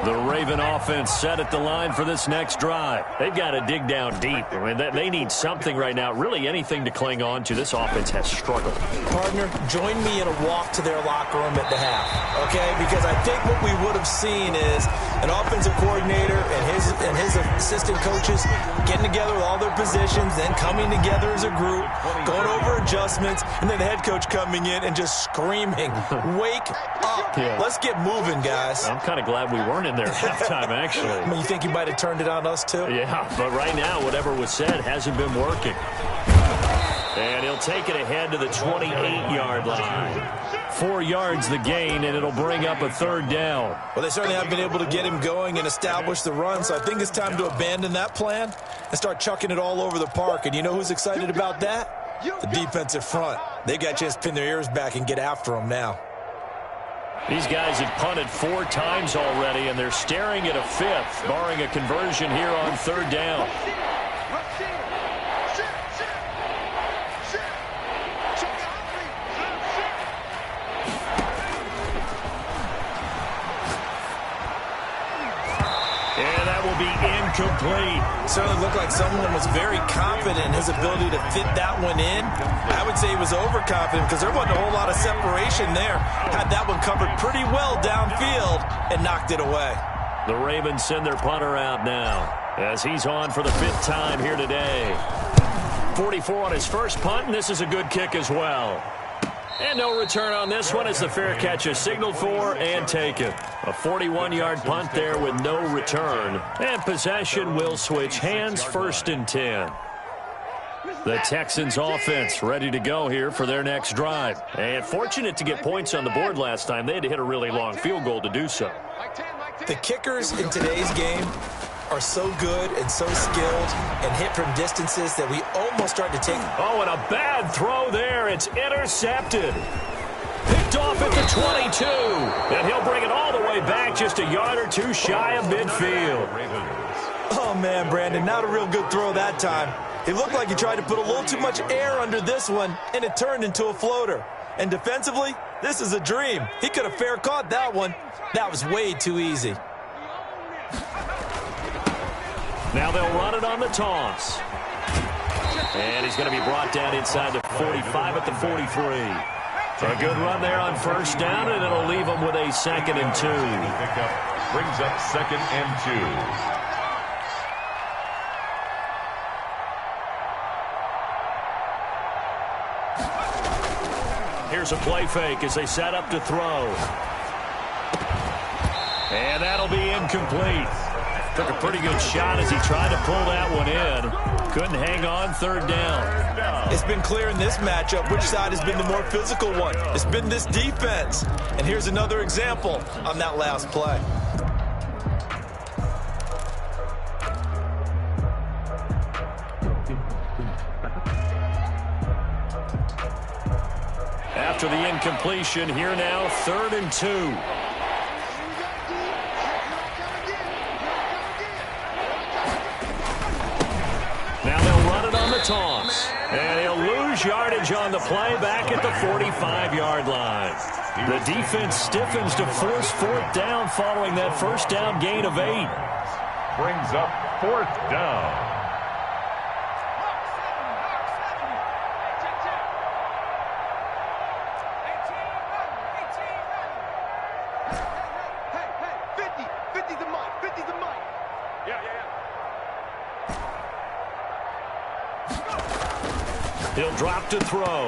The Raven offense set at the line for this next drive. They've got to dig down deep. I mean, they need something right now, really anything to cling on to. This offense has struggled. Partner, join me in a walk to their locker room at the half, okay? Because I think what we would have seen is an offensive coordinator and his assistant coaches getting together with all their positions, then coming together as a group, going over adjustments, and then the head coach coming in and just screaming, "Wake up. Yeah. Let's get moving, guys." I'm kind of glad we weren't in there at halftime, actually. I mean, you think he might have turned it on us, too? Yeah, but right now, whatever was said hasn't been working. And he'll take it ahead to the 28-yard line. 4 yards the gain, and it'll bring up a 3rd down. Well, they certainly have been able to get him going and establish the run, so I think it's time to abandon that plan and start chucking it all over the park. And you know who's excited about that? The defensive front. They got a chance to pin their ears back and get after him now. These guys have punted 4 times already, and they're staring at a 5th, barring a conversion here on 3rd down. And that will be incomplete. Certainly looked like someone was very confident in his ability to fit that one in. I would say he was overconfident because there wasn't a whole lot of separation there. Had that one covered pretty well downfield and knocked it away. The Ravens send their punter out now as he's on for the 5th time here today. 44 on his first punt, and this is a good kick as well. And no return on this one as the fair catch is signaled for and taken. A 41-yard punt there with no return. And possession will switch hands, 1st and 10. The Texans offense ready to go here for their next drive. And fortunate to get points on the board last time. They had to hit a really long field goal to do so. The kickers in today's game are so good and so skilled and hit from distances that we almost start to take. Oh, and a bad throw there. It's intercepted. Picked off at the 22. And he'll bring it all the way back just a yard or 2 shy of midfield. Oh, man, Brandon, not a real good throw that time. It looked like he tried to put a little too much air under this one, and it turned into a floater. And defensively, this is a dream. He could have fair caught that one. That was way too easy. Now they'll run it on the toss. And he's going to be brought down inside the 45 at the 43. A good run there on 1st down, and it'll leave them with a 2nd and 2. Brings up 2nd and 2. Here's a play fake as they set up to throw. And that'll be incomplete. Took a pretty good shot as he tried to pull that one in. Couldn't hang on, 3rd down. It's been clear in this matchup which side has been the more physical one. It's been this defense. And here's another example on that last play. After the incompletion, here now, 3rd and 2. Now they'll run it on the toss. And he'll lose yardage on the play back at the 45-yard line. The defense stiffens to force 4th down following that 1st down gain of 8. Brings up 4th down. He'll drop to throw.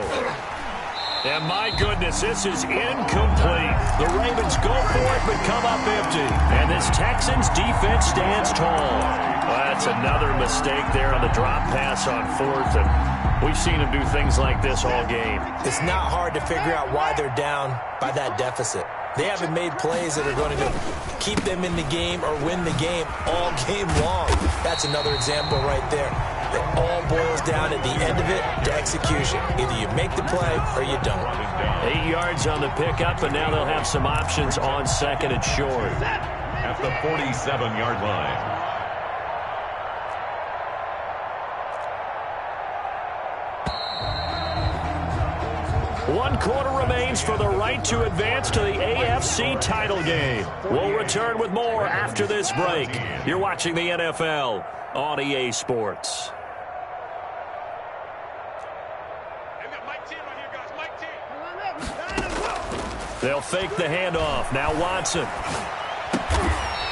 And my goodness, this is incomplete. The Ravens go for it but come up empty. And this Texans defense stands tall. Well, that's another mistake there on the drop pass on 4th, and we've seen him do things like this all game. It's not hard to figure out why they're down by that deficit. They haven't made plays that are going to keep them in the game or win the game all game long. That's another example right there. It all boils down at the end of it to execution. Either you make the play or you don't. 8 yards on the pickup, and now they'll have some options on 2nd and short. At the 47-yard line. One quarter remains for the right to advance to the AFC title game. We'll return with more after this break. You're watching the NFL on EA Sports. They'll fake the handoff. Now Watson.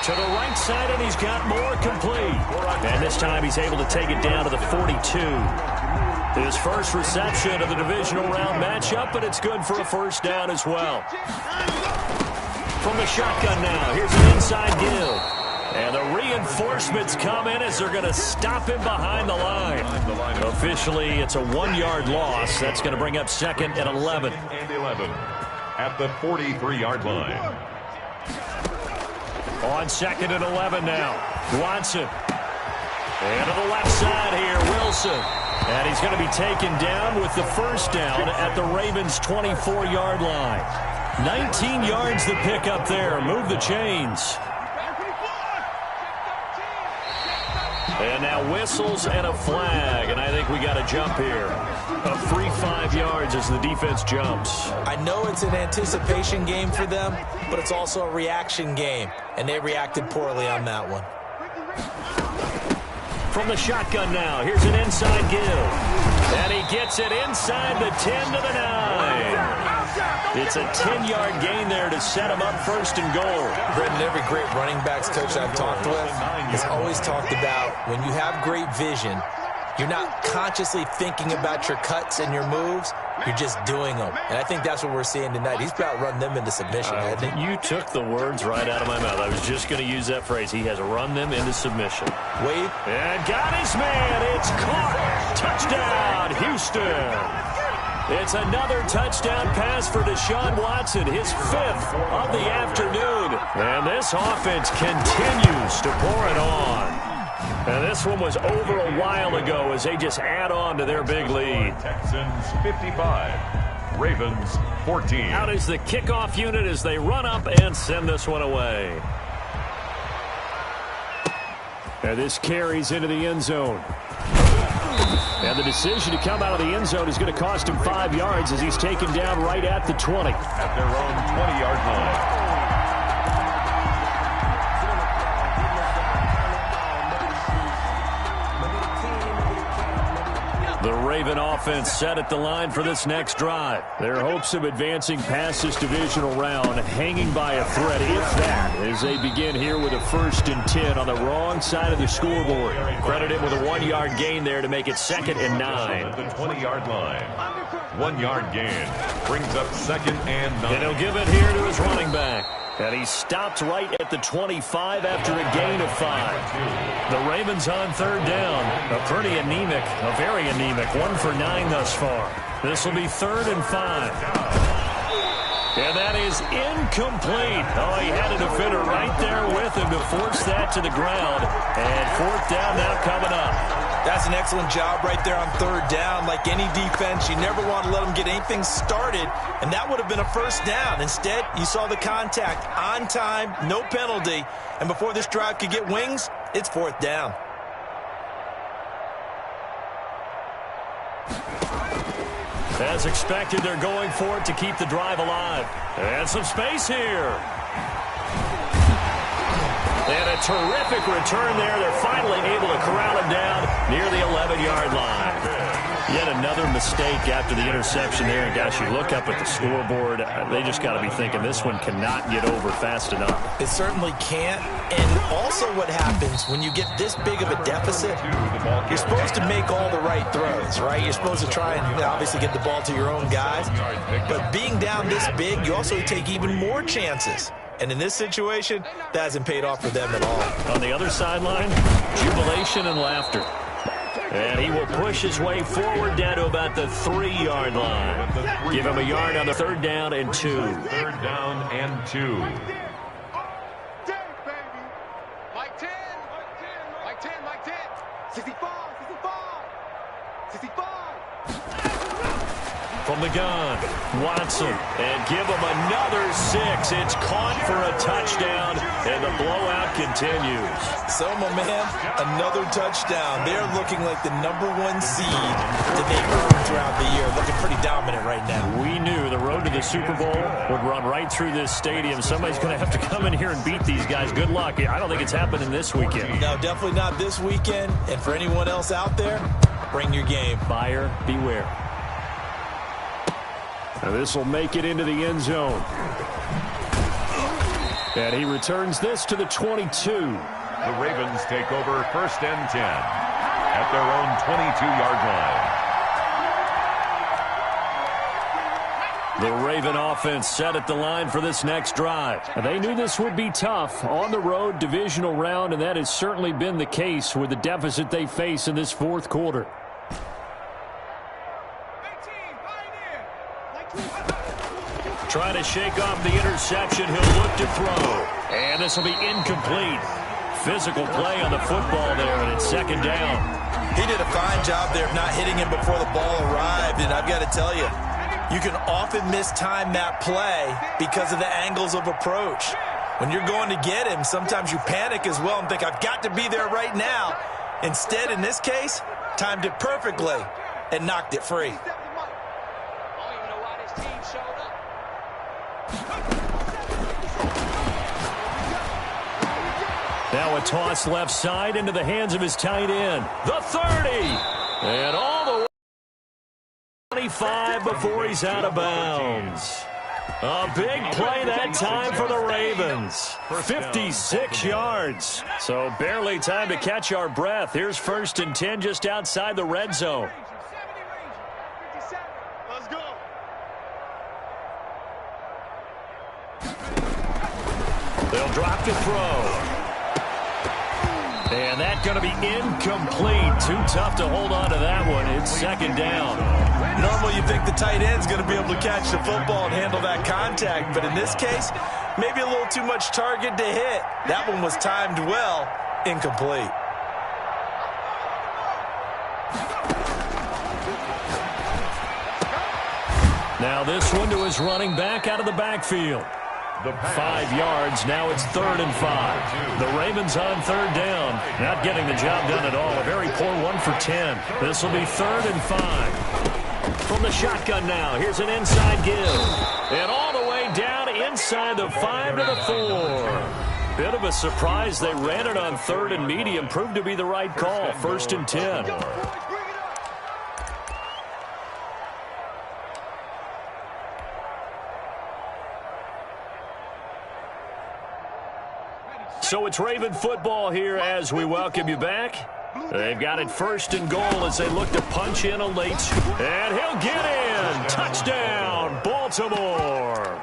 To the right side, and he's got more complete. And this time he's able to take it down to the 42. His first reception of the divisional round matchup, but it's good for a first down as well. From the shotgun now, here's an inside give. And the reinforcements come in as they're going to stop him behind the line. Officially, it's a 1-yard loss. That's going to bring up 2nd and 11. At the 43-yard line. On 2nd and 11 now. Watson. And to the left side here, Wilson. And he's going to be taken down with the first down at the Ravens' 24-yard line. 19 yards to pick up there. Move the chains. And now whistles and a flag. And I think we got a jump here. A free 5 yards as the defense jumps. I know it's an anticipation game for them, but it's also a reaction game. And they reacted poorly on that one. From the shotgun now, here's an inside give. And he gets it inside the 10 to the 9. It's a 10-yard gain there to set him up 1st and goal. Brendan, every great running backs coach I've talked with has always talked about when you have great vision, you're not consciously thinking about your cuts and your moves. You're just doing them. And I think that's what we're seeing tonight. He's about run them into submission, hasn't he? You took the words right out of my mouth. I was just going to use that phrase. He has run them into submission. Wade. And got his man. It's caught. Touchdown, Houston. It's another touchdown pass for Deshaun Watson, his 5th of the afternoon. And this offense continues to pour it on. And this one was over a while ago as they just add on to their big lead. Texans 55, Ravens 14. Out is the kickoff unit as they run up and send this one away. And this carries into the end zone. And the decision to come out of the end zone is going to cost him 5 yards as he's taken down right at the 20. At their own 20-yard line. The Raven offense set at the line for this next drive. Their hopes of advancing past this divisional round hanging by a thread, if that, as they begin here with a 1st and 10 on the wrong side of the scoreboard. Credited with a 1-yard gain there to make it 2nd and 9. At the 20-yard line. 1-yard gain brings up 2nd and 9. And he'll give it here to his running back. And he stopped right at the 25 after a gain of 5. The Ravens on 3rd down. A pretty anemic, a very anemic 1 for 9 thus far. This will be 3rd and 5. And that is incomplete. Oh, he had a defender right there with him to force that to the ground. And 4th down now coming up. That's an excellent job right there on 3rd down. Like any defense, you never want to let them get anything started, and that would have been a first down. Instead, you saw the contact on time, no penalty, and before this drive could get wings, it's 4th down. As expected, they're going for it to keep the drive alive. And some space here. And a terrific return there. They're finally able to corral him down near the 11-yard line. Yet another mistake after the interception there. And, gosh, you look up at the scoreboard, they just got to be thinking this one cannot get over fast enough. It certainly can't. And also what happens when you get this big of a deficit, you're supposed to make all the right throws, right? You're supposed to try and obviously get the ball to your own guys. But being down this big, you also take even more chances. And in this situation, that hasn't paid off for them at all. On the other sideline, jubilation and laughter. And he will push his way forward down to about the 3-yard line. Give him a yard on the 3rd down and 2. 3rd down and 2. Mike 10. Mike 10. Mike 10. 65. 65. From the gun, Watson, and give him another 6. It's caught for a touchdown, and the blowout continues. So, my man, another touchdown. They're looking like the #1 seed that they earned throughout the year. Looking pretty dominant right now. We knew the road to the Super Bowl would run right through this stadium. Somebody's going to have to come in here and beat these guys. Good luck. I don't think it's happening this weekend. No, definitely not this weekend. And for anyone else out there, bring your game. Buyer beware. Now this will make it into the end zone. And he returns this to the 22. The Ravens take over 1st and 10 at their own 22-yard line. The Raven offense set at the line for this next drive. They knew this would be tough on the road divisional round, and that has certainly been the case with the deficit they face in this 4th quarter. Trying to shake off the interception. He'll look to throw. And this will be incomplete. Physical play on the football there, and it's 2nd down. He did a fine job there of not hitting him before the ball arrived, and I've got to tell you, you can often mistime that play because of the angles of approach. When you're going to get him, sometimes you panic as well and think, I've got to be there right now. Instead, in this case, timed it perfectly and knocked it free. Now a toss left side into the hands of his tight end. The 30. And all the way 25 before he's out of bounds. A big play that time for the Ravens. 56 yards. So barely time to catch our breath. Here's 1st and 10 just outside the red zone. Let's go. They'll drop to throw. And that's going to be incomplete. Too tough to hold on to that one. It's 2nd down. Normally you think the tight end's going to be able to catch the football and handle that contact, but in this case, maybe a little too much target to hit. That one was timed well, incomplete. Now this one to his running back out of the backfield. 5 yards. Now it's 3rd and 5. The Ravens on 3rd down. Not getting the job done at all. A very poor 1 for 10. This will be 3rd and 5. From the shotgun now. Here's an inside give. And all the way down inside the 5 to the 4. Bit of a surprise. They ran it on 3rd and medium. Proved to be the right call. 1st and 10. So it's Raven football here as we welcome you back. They've got it 1st and goal as they look to punch in a late. And he'll get in. Touchdown, Baltimore.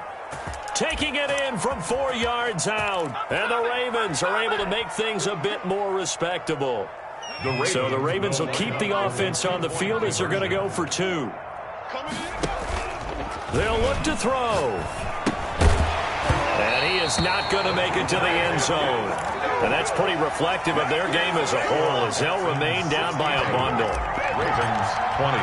Taking it in from 4 yards out. And the Ravens are able to make things a bit more respectable. So the Ravens will keep the offense on the field as they're going to go for 2. They'll look to throw. And he is not going to make it to the end zone. And that's pretty reflective of their game as a whole as they'll remain down by a bundle. Ravens 20.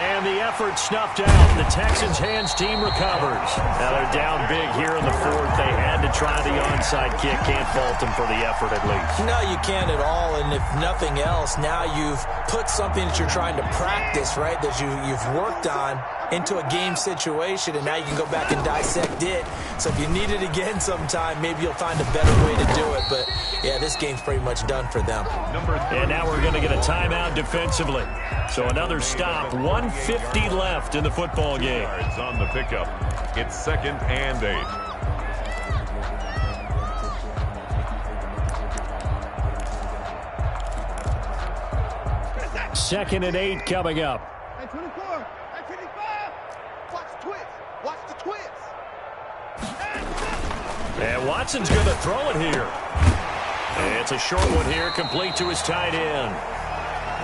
And the effort snuffed out. The Texans' hands team recovers. Now they're down big here in the 4th. They had to try the onside kick. Can't fault them for the effort at least. No, you can't at all. And if nothing else, now you've put something that you're trying to practice, right, that you've worked on into a game situation, and now you can go back and dissect it. So if you need it again sometime, maybe you'll find a better way to do it. But, yeah, this game's pretty much done for them. And now we're going to get a timeout defensively. So another stop. 1:50 left in the football game. Yards on the pickup. It's 2nd and 8. Second and 8 coming up. And 24. And 25. Watch twitch. Watch And Watson's going to throw it here. It's a short one here, complete to his tight end.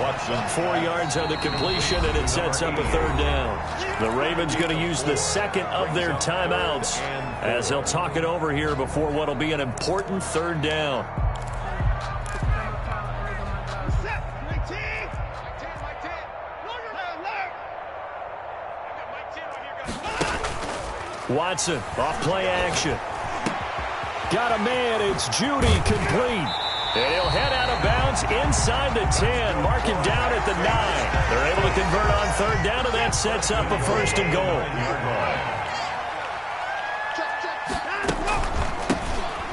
Watson. 4 yards on the completion, and it sets up a third down. The Ravens going to use the second of their timeouts as they'll talk it over here before what will be an important third down. Watson off play action. Got a man. It's Judy, complete. And he'll head out of bounds inside the 10. Mark him down at the 9. They're able to convert on third down, and that sets up a first and goal.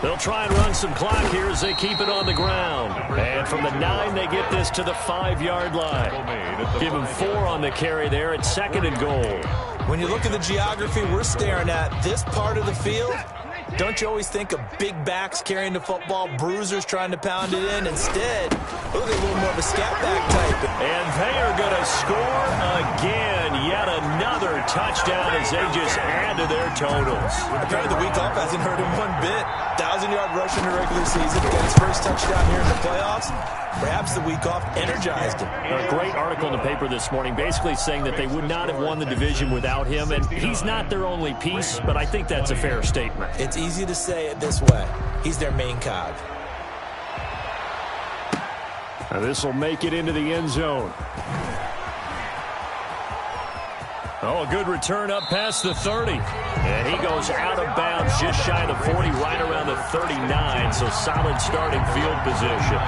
They'll try and run some clock here as they keep it on the ground. And from the 9, they get this to the 5-yard line. Give him 4 on the carry there at second and goal. When you look at the geography we're staring at, this part of the field, don't you always think of big backs carrying the football, bruisers trying to pound it in? Instead, look at a little more of a scat back type. And they are going to score again. Yet another touchdown as they just add to their totals. Apparently the week off hasn't hurt him one bit. 1,000-yard rush in the regular season. Got his first touchdown here in the playoffs. Perhaps the week off energized him. A great article in the paper this morning basically saying that they would not have won the division without him. And he's not their only piece, but I think that's a fair statement. It's easy to say it this way. He's their main cog. And this will make it into the end zone. Oh, a good return up past the 30. And he goes out of bounds just shy of the 40, right around the 39. So solid starting field position.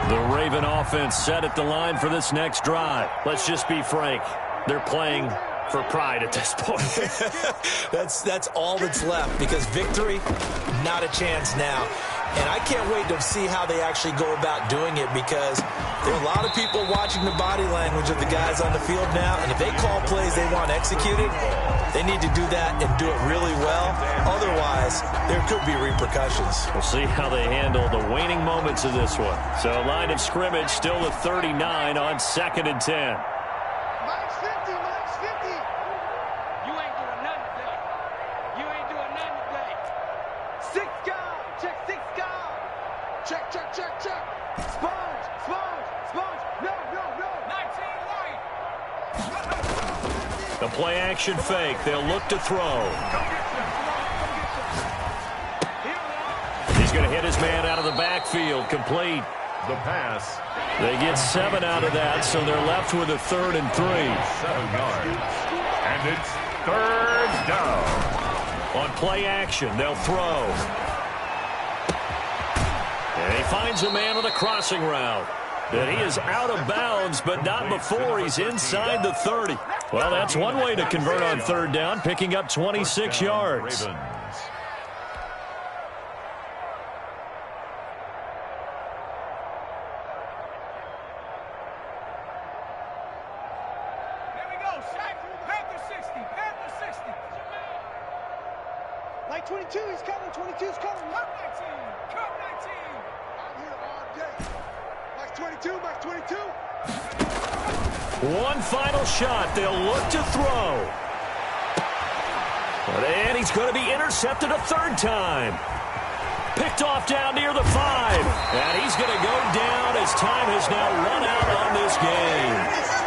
The Raven offense set at the line for this next drive. Let's just be frank. They're playing for pride at this point. That's all that's left, because victory, not a chance now. And I can't wait to see how they actually go about doing it, because there are a lot of people watching the body language of the guys on the field now, and if they call plays they want executed, they need to do that and do it really well. Otherwise, there could be repercussions. We'll see how they handle the waning moments of this one. So line of scrimmage still at 39 on 2nd and 10. Mike's 50, Mike's 50. You ain't doing nothing today. You ain't doing nothing today. 6 guard. Check 6 guard. Check, check, check, check. Sponge, sponge, sponge. No, no, no. 19 right. The play action fake. They'll look to throw. He's going to hit his man out of the backfield. Complete. The pass. They get 7 out of that, so they're left with a 3rd and 3. 7 yards. And it's 3rd down. On play action, they'll throw. And he finds a man on a crossing route. And he is out of bounds, but not before he's inside the 30. Well, that's one way to convert on 3rd down, picking up 26 yards. Ravens. Panther 60, Panther 60. Like 22, he's coming, 22's coming. Cut 19, cut 19. I'm here all day. Max 22, Max 22. One final shot. They'll look to throw. And he's going to be intercepted a 3rd time. Picked off down near the 5. And he's going to go down as time has now run out on this game.